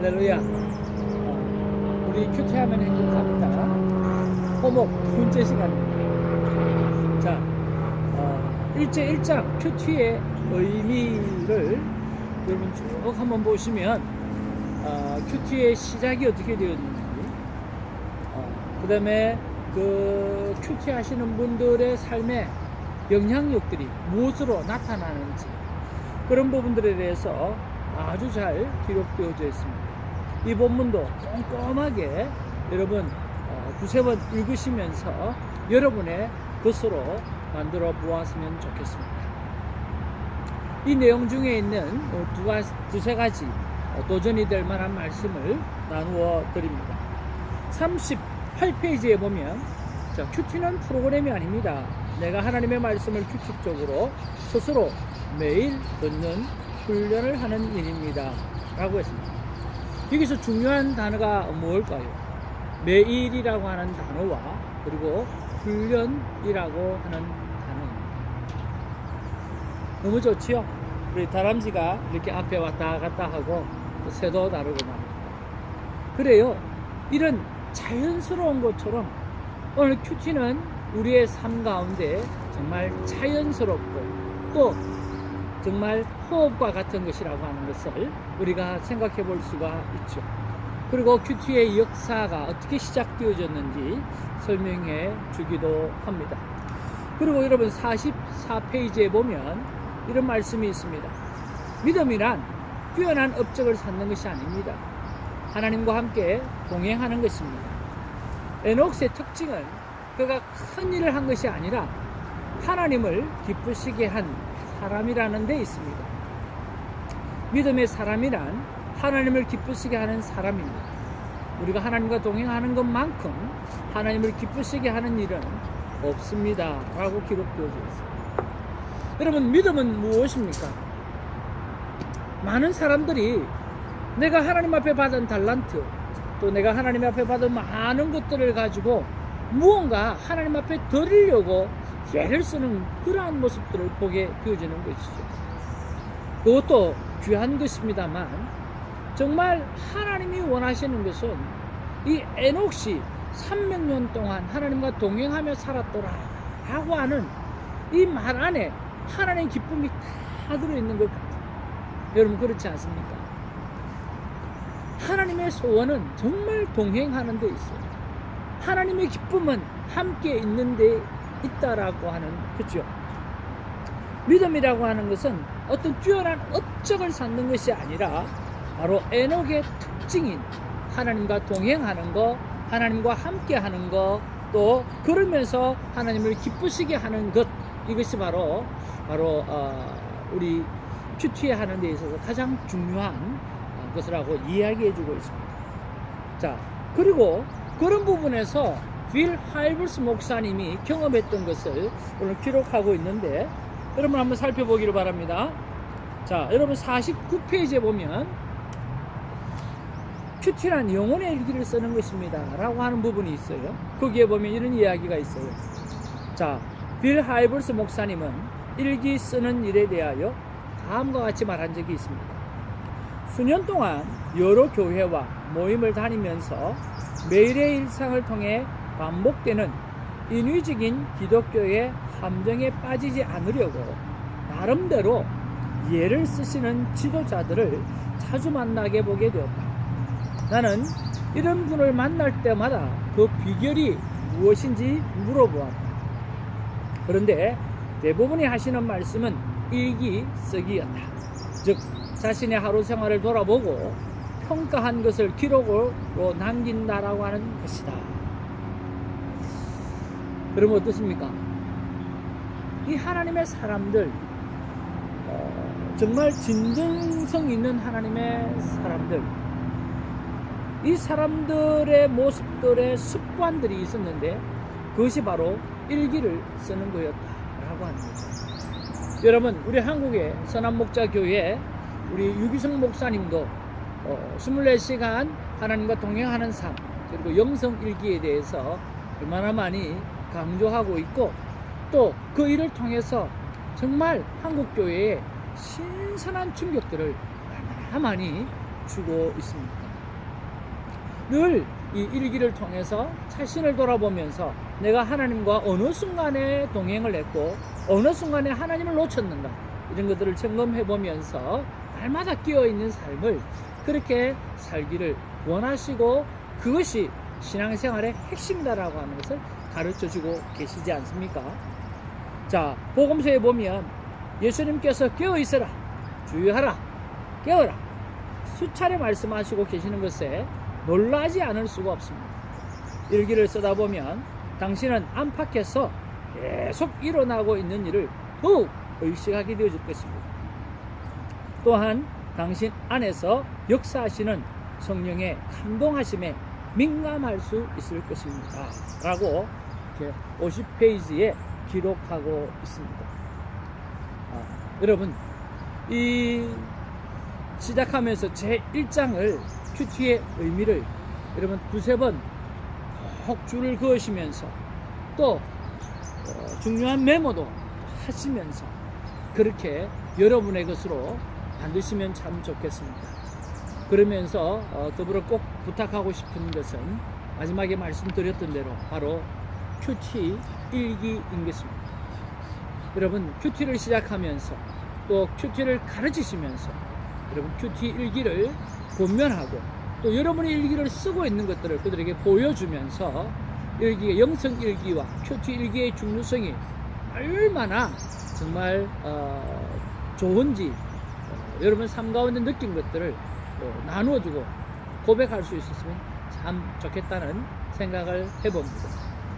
할렐루야. 우리 큐티하면 행복합니다. 호목 두 번째 시간입니다. 자, 일제 1장 큐티의 의미를 여러분 쭉 한번 보시면 큐티의 시작이 어떻게 되었는지, 그 다음에 그 큐티 하시는 분들의 삶의 영향력들이 무엇으로 나타나는지, 그런 부분들에 대해서 아주 잘 기록되어져 있습니다. 이 본문도 꼼꼼하게 여러분 두세 번 읽으시면서 여러분의 것으로 만들어 보았으면 좋겠습니다. 이 내용 중에 있는 두세 가지 도전이 될 만한 말씀을 나누어 드립니다. 38페이지에 보면, 자, 큐티는 프로그램이 아닙니다. 내가 하나님의 말씀을 규칙적으로 스스로 매일 듣는 훈련을 하는 일입니다 라고 했습니다. 여기서 중요한 단어가 뭘까요? 매일이라고 하는 단어와 그리고 훈련이라고 하는 단어입니다. 너무 좋지요? 우리 다람쥐가 이렇게 앞에 왔다 갔다 하고 또 새도 다르고 말입니다. 그래요, 이런 자연스러운 것처럼 오늘 큐티는 우리의 삶 가운데 정말 자연스럽고 또 정말 호흡과 같은 것이라고 하는 것을 우리가 생각해 볼 수가 있죠. 그리고 큐티의 역사가 어떻게 시작되어졌는지 설명해 주기도 합니다. 그리고 여러분 44페이지에 보면 이런 말씀이 있습니다. 믿음이란 뛰어난 업적을 쌓는 것이 아닙니다. 하나님과 함께 동행하는 것입니다. 에녹스의 특징은 그가 큰 일을 한 것이 아니라 하나님을 기쁘시게 한 사람이라는 데 있습니다. 믿음의 사람이란 하나님을 기쁘시게 하는 사람입니다. 우리가 하나님과 동행하는 것만큼 하나님을 기쁘시게 하는 일은 없습니다 라고 기록되어져 있습니다. 여러분, 믿음은 무엇입니까? 많은 사람들이 내가 하나님 앞에 받은 달란트, 또 내가 하나님 앞에 받은 많은 것들을 가지고 무언가 하나님 앞에 드리려고 애를 쓰는 그러한 모습들을 보게 되어지는 것이죠. 그것도 귀한 것입니다만, 정말 하나님이 원하시는 것은 이 에녹시 300년 동안 하나님과 동행하며 살았더라 라고 하는 이 말 안에 하나님의 기쁨이 다 들어있는 것 같아요. 여러분, 그렇지 않습니까? 하나님의 소원은 정말 동행하는 데 있어요. 하나님의 기쁨은 함께 있는 데 있다라고 하는, 그렇죠? 믿음이라고 하는 것은 어떤 뛰어난 업적을 쌓는 것이 아니라 바로 에녹의 특징인 하나님과 동행하는 것, 하나님과 함께 하는 것, 또 그러면서 하나님을 기쁘시게 하는 것, 이것이 바로 우리 큐티에 하는 데 있어서 가장 중요한 것이라고 이야기해 주고 있습니다. 자, 그리고 그런 부분에서 빌 하이블스 목사님이 경험했던 것을 오늘 기록하고 있는데, 여러분 한번 살펴보기를 바랍니다. 자, 여러분 49페이지에 보면 큐티란 영혼의 일기를 쓰는 것입니다 라고 하는 부분이 있어요. 거기에 보면 이런 이야기가 있어요. 자, 빌 하이블스 목사님은 일기 쓰는 일에 대하여 다음과 같이 말한 적이 있습니다. 수년 동안 여러 교회와 모임을 다니면서 매일의 일상을 통해 반복되는 인위적인 기독교의 함정에 빠지지 않으려고 나름대로 예를 쓰시는 지도자들을 자주 만나게 보게 되었다. 나는 이런 분을 만날 때마다 그 비결이 무엇인지 물어보았다. 그런데 대부분이 하시는 말씀은 일기 쓰기였다. 즉, 자신의 하루 생활을 돌아보고 평가한 것을 기록으로 남긴다라고 하는 것이다. 그러면 어떻습니까? 이 하나님의 사람들, 정말 진정성 있는 하나님의 사람들, 이 사람들의 모습들의 습관들이 있었는데 그것이 바로 일기를 쓰는 거였다라고 하는 거죠. 여러분, 우리 한국의 선한목자교회 우리 유기성 목사님도 24시간 하나님과 동행하는 삶, 그리고 영성일기에 대해서 얼마나 많이 강조하고 있고, 또 그 일을 통해서 정말 한국교회에 신선한 충격들을 얼마나 많이 주고 있습니다. 늘 이 일기를 통해서 자신을 돌아보면서 내가 하나님과 어느 순간에 동행을 했고 어느 순간에 하나님을 놓쳤는가 이런 것들을 점검해 보면서 날마다 끼어있는 삶을 그렇게 살기를 원하시고 그것이 신앙생활의 핵심이다라고 하는 것을 가르쳐주고 계시지 않습니까? 자, 복음서에 보면 예수님께서 깨어있어라, 주의하라, 깨어라 수차례 말씀하시고 계시는 것에 놀라지 않을 수가 없습니다. 일기를 쓰다 보면 당신은 안팎에서 계속 일어나고 있는 일을 더욱 의식하게 되어질 것입니다. 또한 당신 안에서 역사하시는 성령의 감동하심에 민감할 수 있을 것입니다. 라고 이렇게 50페이지에 기록하고 있습니다. 여러분, 이 시작하면서 제 1장을 큐티의 의미를 여러분 두세 번 꼭 줄을 그으시면서 또 중요한 메모도 하시면서 그렇게 여러분의 것으로 만드시면 참 좋겠습니다. 그러면서 더불어 꼭 부탁하고 싶은 것은 마지막에 말씀드렸던 대로 바로 큐티 일기인 것입니다. 여러분 큐티를 시작하면서 또 큐티를 가르치시면서 여러분 큐티 일기를 권면하고 또 여러분의 일기를 쓰고 있는 것들을 그들에게 보여주면서 일기의 영성 일기와 큐티 일기의 중요성이 얼마나 정말 좋은지 여러분 삶 가운데 느낀 것들을 나누어주고 고백할 수 있었으면 참 좋겠다는 생각을 해봅니다.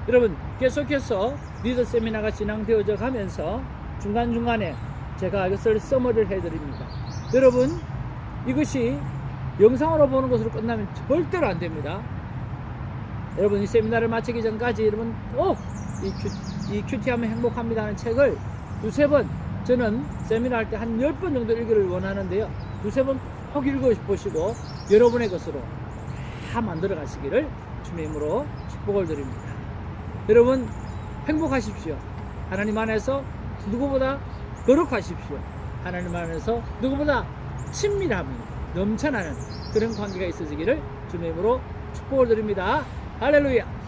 여러분 계속해서 리더 세미나가 진행되어져 가면서 중간중간에 제가 이것을 서머리를 해드립니다. 여러분 이것이 영상으로 보는 것으로 끝나면 절대로 안 됩니다. 여러분 이 세미나를 마치기 전까지 여러분 꼭 이 큐티하면 행복합니다 하는 책을 두세 번 저는 세미나 할 때 한 10번 정도 읽기를 원하는데요. 두세 번 꼭 읽어보시고 여러분의 것으로 다 만들어 가시기를 주님의 이름으로 축복을 드립니다. 여러분 행복하십시오. 하나님 안에서 누구보다 거룩하십시오. 하나님 안에서 누구보다 친밀함이 넘쳐나는 그런 관계가 있어지기를 주님의 이름으로 축복을 드립니다. 할렐루야.